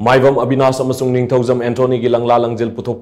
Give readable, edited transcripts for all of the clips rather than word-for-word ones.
Maibam Avinash amasung ningthaujam Anthony gi langla langjil puthok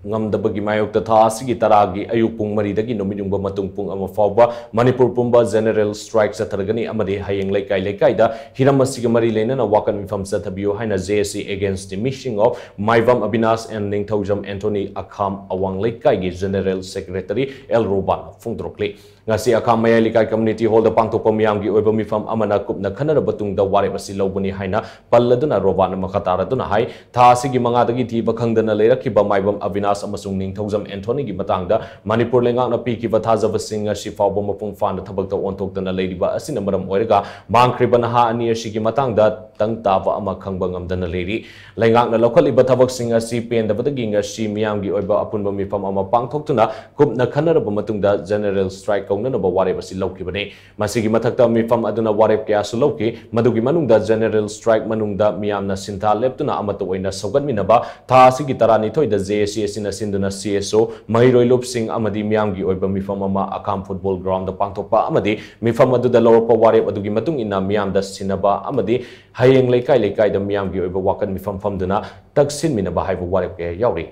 ngamdabagi mayokta tha asigi taragi ayuk pung maridagi numityungba matung pung ama phaoba Manipur Pumba general strike sathargani amadi hayeng laikai da hiram asigi mari lenana wakan mifam sathabiyo haina JSC against the missing of Maibam Avinash and ningthaujam Anthony akham awang laikai gi general secretary El Roban fungdrokli ngasi akham mayai likai community hall da pangthokpa miyam gi oiba mifam amana kupna khanara batung da ware basi lobani haina palladuna Roban makataraduna hai tha asigi mangadagi thiba khangdana leirakhiba Maibam Avinash amasung ningthaujam Anthony gi matangda Manipur lengakna pikhiba thajabasing asi phaoba mapung fana thabakta onthoktana leiriba asina maram oiraga mangkhriba naha ani asigi matangda tang taba ama khangba ngamdana leiri lengakna lokhaliba thabaksing asi pendabadagi ngasi miyamgi oiba apunba mifam ama pangthoktuna kupna khanaraba matungda general strike kaunanaba warep asi lawkibane masigi mathakta mifam aduna warep kya su lawki madugi manungda general strike manungda miyamna sintha leptuna amata oina sogatminaba tha asigi tarani thoida JSC Sinduna CSO Mahiroi Lupsing Amadi Miamgi Oiba Mifam Ama Akam Football Ground the Pangtokpa Amadi Mifam Adu the Lower Warep Adugi Matung in Miam the Sinaba Amadi Hayeng Lekai the Miamgi Oiba Wakan Mifam Famduna Taksin Minaba Haiba Warep Yauri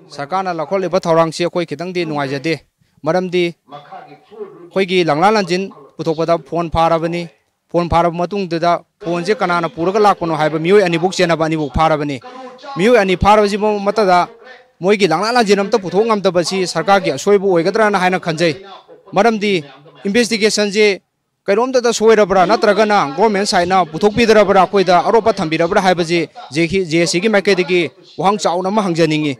Sakana Lakol Batarang Sia Koi Kitang di Nuajade Madam di Koigi Langla langjil putopada phone parabani phone parab matung da phone je kanana puraga lakpono haiba mioi ani buk chena bani buk parabani mioi ani parabaji mo matada moigi langla langjil amta puthok ngamta basi sarkar gi soibu oigadra na haina khanjai maramdi investigation je kairom da soirabra natragana government side na puthok bidarabra koida aropa thambirabra haibaji je JSC gi makai degi wahang chauna ma hangjaningi